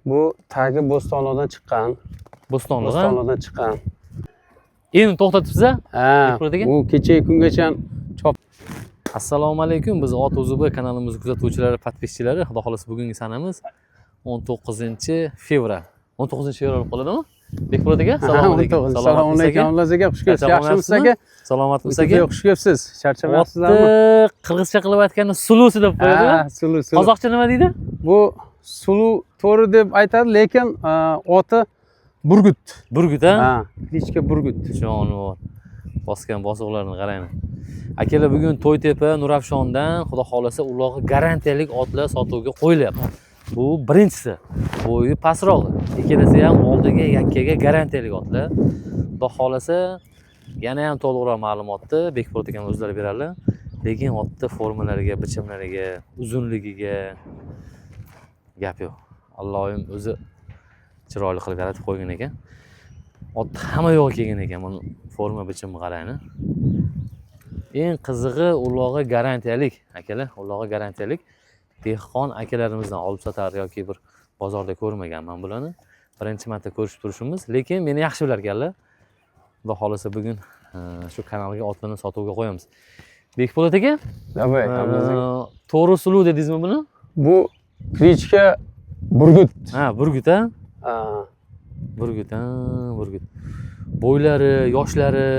Bu tagi Bo'stonliqdan chiqqan. Bo'stonliqdan chiqqan. Endi to'xtatibsiz-a? Ha, bu kecha kungacha chop. Assalomu alaykum. Biz Ot Uzubi kanalimiz kuzatuvchilari, podpischilari. Xudo xolasa bugungi sanamiz 19-fevral. 19-fevral qoladimi? Bekmurod aka, assalomu alaykum. Assalomu alaykum Abdulaziz aka, xush kelibsiz. Yaxshimisiz aka? Salomatmisiz aka? Xush kelibsiz. Charchamayapsizlarmi? Qirg'izcha qilib aytganda sulusi deb qo'yadi. Ha, sulu. Qozoqcha nima deydi? Bu sulu to'ri deb aytadi, lekin oti Burgut. Burgut, ha? Ha, klichka Burgut. Jonivor. Bosgan bosiqlarni qarayman. Akalar bugun To'ytepa Nurafshondan xudo xolasa ulog'i garantiyalik otlar sotuvga qo'yilyapti. Bu birinchisi. Bo'yi pastrog'i. Ikkalasi ham oldiga yakkaga garantiyalik otlar. Xudo xolasa yana ham to'liqroq ma'lumotni Bekmurod akam o'zlari beradilar. Lekin otni formalariga, bichimlariga, uzunligiga gap yo'q. Allohim o'zi chiroyli qilib yaratib qo'ygan ekan. Ot hamma yo'q kelgan ekan. Buni forma bichimi qarayni. Eng qizig'i ulog'i garantiyalik, akalar, ulog'i garantiyalik. Dehqon akalarimizdan olib sotar yoki bir bozorda ko'rmaganman bularni. Birinchi marta ko'rishib turishimiz, lekin meni yaxshi bilar ekanlar. Xudo xolasa bugun shu kanalga otlarni sotuvga qo'yamiz. Bekmurod aka? Davay, to'g'ri suluv dedingizmi buni? Bu klichka Burgut. Ha, Burgut, ha? Ha. Burgut. Bo'ylari, yoshlari,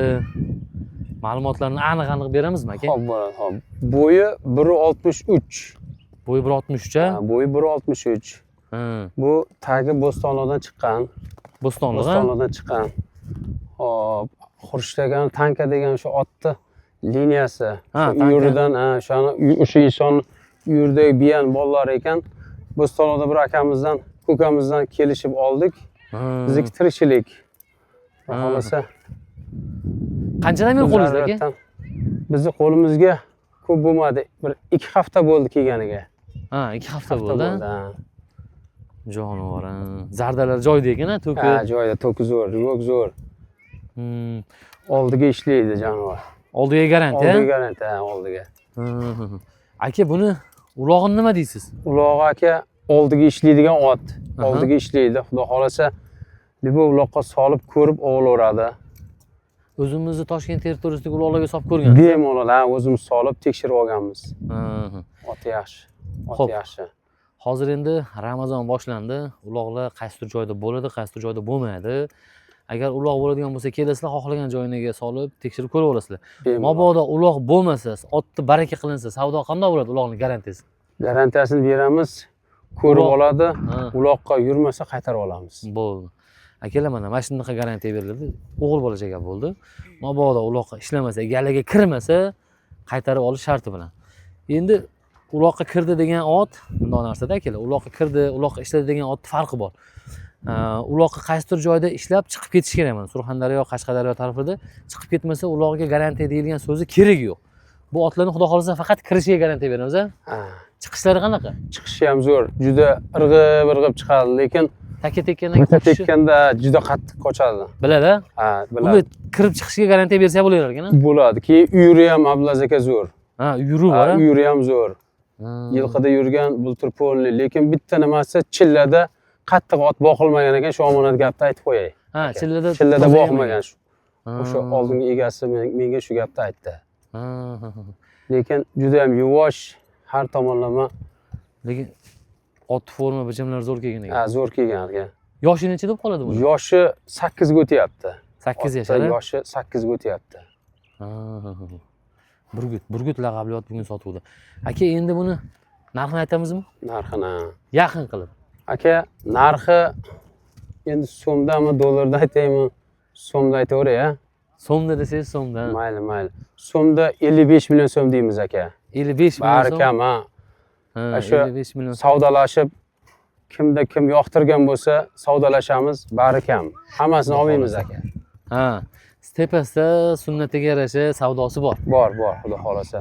ma'lumotlarni aniq beramizmi aka? Xo'p, bo'ladi, xo'p. Bo'yi 1.63. Bo'yi 1.63 a? Bo'yi 1.63. Ha. Bu tagi Bo'stonliqdan chiqqan. Bo'stonliqdan chiqqan. Xo'p, Xurshid degan tanka degan shu otni liniyasi. Shu yuridan, o'sha inson yurdagi biyan bolalar ekan. Bo'stonliqda bir akamizdan, ko'kamizdan kelishib oldik. Bizniki tirikchilik. Xolasa qanchadan beri qo'lingizda aka? Bizni qo'limizga ko'p bo'lmadi. Bir 2 hafta bo'ldi kelganiga. Ha, 2 hafta bo'ldi. Jonivor. Zardalar joyida ekan-a, to'ki? Ha, joyida, to'ki zo'r, yuvok zo'r. Oldiga ishlaydi jonivor. Oldiga garantiya? Oldiga garantiya, oldiga. Aka, buni ulog'ini nima deysiz? Ulog'i aka oldiga ishlaydigan ot. Oldiga ishlaydi. Xudo xolasa libo uloqqa solib ko'rib o'g'iloradi. O'zimizni Toshkent territoriyasidagi uloqlarga solib ko'rgansiz? Bemalol, o'zimiz solib tekshirib olganmiz. Ot yaxshi. Ot yaxshi. Hozir endi Ramazon boshlandi. Uloqlar qaysi joyda bo'ladi, qaysi joyda bo'lmaydi. Agar uloq bo'ladigan bo'lsa, kelasizlar, xohlagan joyiniga solib tekshirib ko'rib olasizlar. Mabodo uloq bo'lmasa, otni baraka qilinsa, savdo qanday bo'ladi uloqning garantiyasi? Garantiyasini beramiz. Ko'rib oladi, uloqqa yurmasa qaytarib olamiz. Bo'ldi. Akalar, mana shunaqa garantiya beriladi. O'g'il bolacha gap bo'ldi. Mabodo uloqqa ishlamasa, galaga kirmasa, qaytarib olish sharti bilan. Endi uloqqa kirdi degan ot bunday narsada akalar. Uloqqa kirdi, uloqqa ishladi degan ot farqi bor. Uloqqa qaysidir joyda ishlab chiqib ketish kerak mana. Surxondaryo, Qashqadaryo tarafida chiqib ketmasa, uloqqa garantiya deyilgan so'zi keragi yo'q. Bu otlarni xudo xolasa faqat kirishiga garantiya beramiz, ha? Chiqishlari qanaqa? Chiqishi ham zo'r. Juda irg'ib chiqadi, lekin taka tekkanda juda qattiq qochadi. Biladi? Ha, biladi. Uni kirib chiqishiga garantiya bersa bo'lar ekan-a? Bo'ladi. Keyin uyuri ham Abdulaziz aka zo'r. Ha, uyuri bor. Uyuri ham zo'r. Yilqida yurgan bultur polni, lekin bitta nimasi chillada qattiq ot boqilmagan ekan, shu omonat gapni aytib qo'yay. Ha, chillada boqilmagan shu. O'sha oldingi egasi menga shu gapni aytdi. Lekin juda ham yuvosh, har tomonlama. Lekin ot forma bichimlari zo'r kelgan ekan. Ha, zo'r kelgan ekan. Yoshi necha deb qoladi bu? Yoshi 8 ga o'tyapti. 8 yashar. Yoshi 8 ga o'tyapti. Burgut laqabli ot bugun sotuvda. Aka, endi buni narxini aytamizmi? Narxini yaqin qilib. Aka, narxi endi so'mdami, dollarda aytaymi? So'mda aytaveray, ha? So'mda desangiz so'mda. Mayli. So'mda 55 million so'm deymiz aka. 55 million so'm. Barkam, ha. 55 million. Savdolashib, kimda kim yoqtirgan bo'lsa, savdolashamiz, barkam. Hammasini olmaymiz aka. Ha, tepasida sunnatiga yarasha savdosi bor. Bor, xudo xolasa.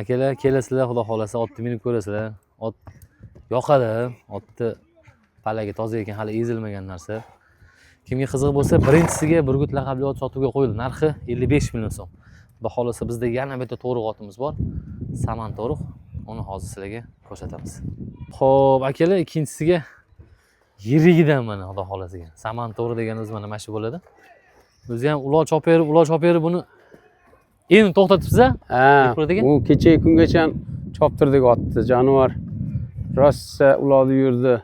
Akalar, kelasizlar, xudo xolasa, otni minib ko'rasizlar. Ot yoqadi, otni palagi toza ekan, hali ezilmagan narsa. Kimga qiziq bo'lsa, birinchisiga Burgut laqabli ot sotuvga qo'yildi. Narxi 55 million so'm. Xudo xolasa bizda yana bitta to'riq otimiz bor. Saman to'riq. Uni hozir sizlarga ko'rsatamiz. Xo'p, akalar, ikkinchisiga yirigidan mana xudo xolasiga. Saman to'g'ri deganimiz mana shu bo'ladi. O'zi ham uloq chopib buni endi to'xtatibsiz a? Ha, Bekpo'lat aka? u kecha kungacha choptirdik otni. Jonivor rossa uloqda yurdi.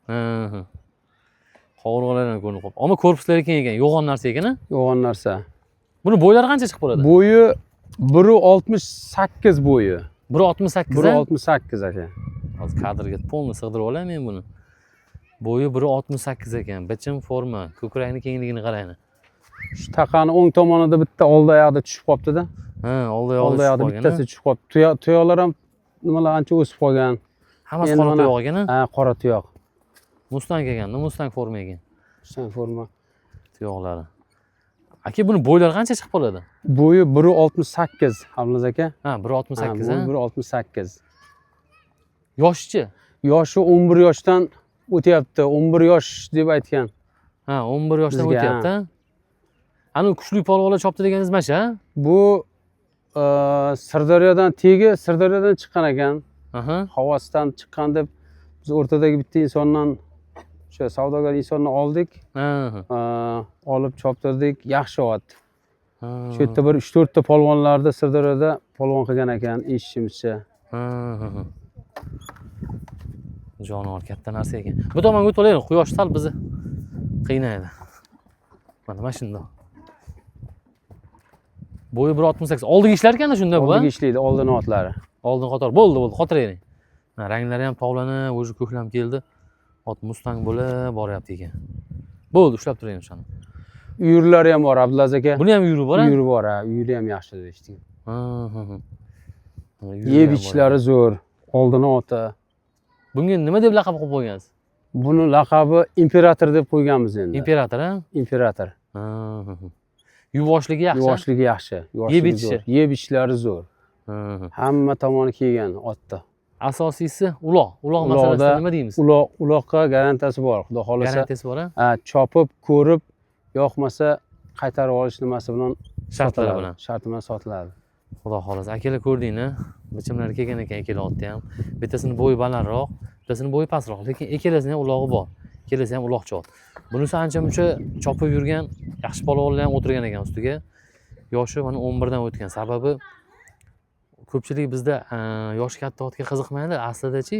Ha. Qovurg'alardan ko'rinib qoldi. Ammo korpuslari keng ekan, yo'g'on narsa ekan-a? Yo'g'on narsa. Buni bo'ylari qancha chiqib qoladi? Bo'yi 1.68 bo'yi. 1.68 a? 1.68 aka. Hozir kadrga polni sig'dirib olaman men buni. Bo'yi 1.68 ekan. Bichim forma, ko'krakning kengligini qarang. Shu taqani o'ng tomonida bitta old oyog'ida tushib qolibdi-da. Ha, old Old oyog'i oyog'ida bittasi tushib qolibdi. Tuyoqlar ham nimalar ancha o'sib qolgan. hammasi Endi qora mana- tuyoq ekan-a? Ha, qora tuyoq. Mustang ekanda, Mustang forma ekan. Mustang forma. Tuyoqlari. Aka buni bo'ylari qancha chiqib qoladi? Bo'yi 1.68 Abdulaziz aka. Ha, 1.68 a? 1.68. Yoshchi? Yoshi 11 yoshdan o'tyapti. 11 yosh deb aytgan. Ha, 11 yoshdan Bizga, o'tyapti. Ani kuchli polvonlar chopdi deganingiz mana shu, ha? Bu Sirdaryodan tegi Sirdaryodan chiqqan ekan. Aha. Havosidan chiqqan deb biz o'rtadagi bitta insondan o'sha savdogar insonni oldik. Ha. Olib choptirdik. Yaxshi ot. Ha. Shu yerda bir 3-4 ta polvonlarni Sirdaryoda polvon qilgan ekan, eshitishimizcha. Ha. Jonivor katta narsa ekan. Bu tomonga o'tib olaylik, quyosh sal bizni qiynaydi. Mana shundoq. Bo'yi 1.68. Oldiga ishlar ekanda shunda bu, ha? Oldiga ishlaydi, oldin otlari. Oldin qator. Bo'ldi, qotiravering. Ranglari ham tovlanib, o'zi ko'klam keldi. Ot Mustang bo'lib boryapti ekan. Bo'ldi, ushlab turing o'shani. Uyurlari ham bor Abdulaziz aka. Buni ham yurib bor, ha? Uyuri bor, ha. Uyuri ham yaxshi deb eshitdim. Ha. Yeb ichishlari zo'r. Oldini oti. Bunga nima deb laqab qo'yib qo'ygansiz? Buni laqabi imperator deb qo'yganmiz endi. Imperator, ha? Imperator. Ha. Yuvoshligi yaxshi. Yuvoshligi yaxshi. Yeb ichishi. Yeb ichishlari zo'r. Ha. Hamma tomoni kelgan otda. Asosiysi uloq. Uloq masalasida nima deymiz? Uloqqa garantiyasi bor. Xudo xolasa. Garantiyasi bor, ha? Ha, chopib, ko'rib, yoqmasa qaytarib olish nimasi bilan Shartlari bilan. Sharti bilan sotiladi. Xudo xolasa. Akalar ko'rdingmi? Bichimlari kelgan ekan ikkala otda ham. Bittasini bo'yi balandroq, bittasini bo'yi pastroq, lekin ikkalasini ham ulog'i bor. Ikkalasi ham uloqchi ot. Bunisi ancha-muncha chopib yurgan, yaxshi polvonlar ham o'tirgan ekan ustiga. Yoshi mana 11 dan o'tgan. Sababi ko'pchilik bizda yoshi katta otga qiziqmaydi. Aslida-chi,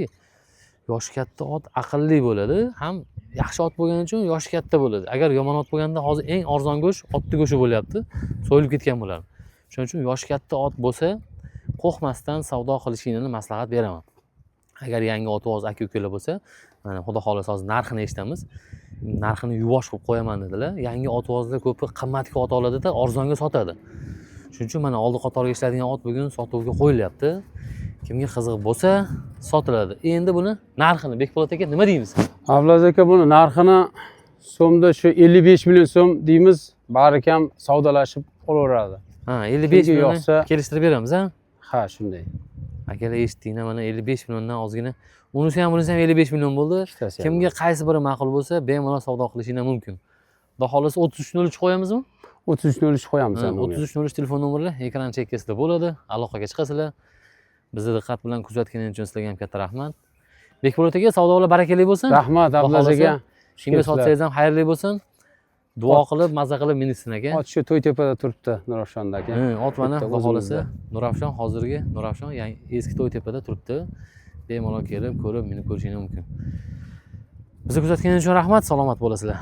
yoshi katta ot aqlli bo'ladi, ham yaxshi ot bo'lgani uchun yoshi katta bo'ladi. Agar yomon ot bo'lganda hozir eng arzon go'sht otni go'shti bo'lyapti, so'yilib ketgan bo'ladi. Shuning uchun yoshi katta ot bo'lsa, qo'rqmasdan savdo qilishingni maslahat beraman. Agar yangi otvoz aka-ukalar bo'lsa, mana xudo xolasa hozir narxini eshitamiz. Narxini yuvosh qilib qo'yaman dedilar. Yangi otvozlar ko'pi qimmatga ot oladi-da, arzonga sotadi. Shuning uchun mana oldi qatorga ishladigan ot bugun sotuvga qo'yilyapti. Kimga qiziq bo'lsa, sotiladi. Endi buni narxini Bekpo'lat aka nima deymiz? Abdulaziz aka buni narxini so'mda shu 55 million so'm deymiz, bari kam savdolashib olaveradi. Ha, 55 Kimga million yoqsa- kelishtirib beramiz, ha? Ha, shunday. Akalar eshitdinglar, mana 55 milliondan ozgina. Unisi ham bunisi ham 55 million bo'ldi. Ikkitasi ham. Kimga qaysi biri ma'qul bo'lsa, bemalol savdo qilishinglar mumkin. Xudo xolasa 3303 qo'yamizmi? 33 qo'yamiz ham. 3303 telefon nomerlar ekran chekkasida bo'ladi. Aloqaga chiqasizlar. Bizni diqqat bilan kuzatganingiz uchun sizlarga ham katta rahmat. Bekpo'lat aka, savdolar barakali bo'lsin. Rahmat Abdulaziz aka. Kimga sotsangiz ham xayrli bo'lsin. Duo qilib, mazza qilib minishsin aka. Ot shu To'ytepada turibdi, Nurafshonda aka. Ot mana Bitta xudo xolasa o'zimizda. Nurafshon, hozirgi Nurafshon eski To'ytepada turibdi. Bemalol kelib, ko'rib, minib ko'rishingiz mumkin. Bizni kuzatganingiz uchun rahmat, salomat bo'lasizlar.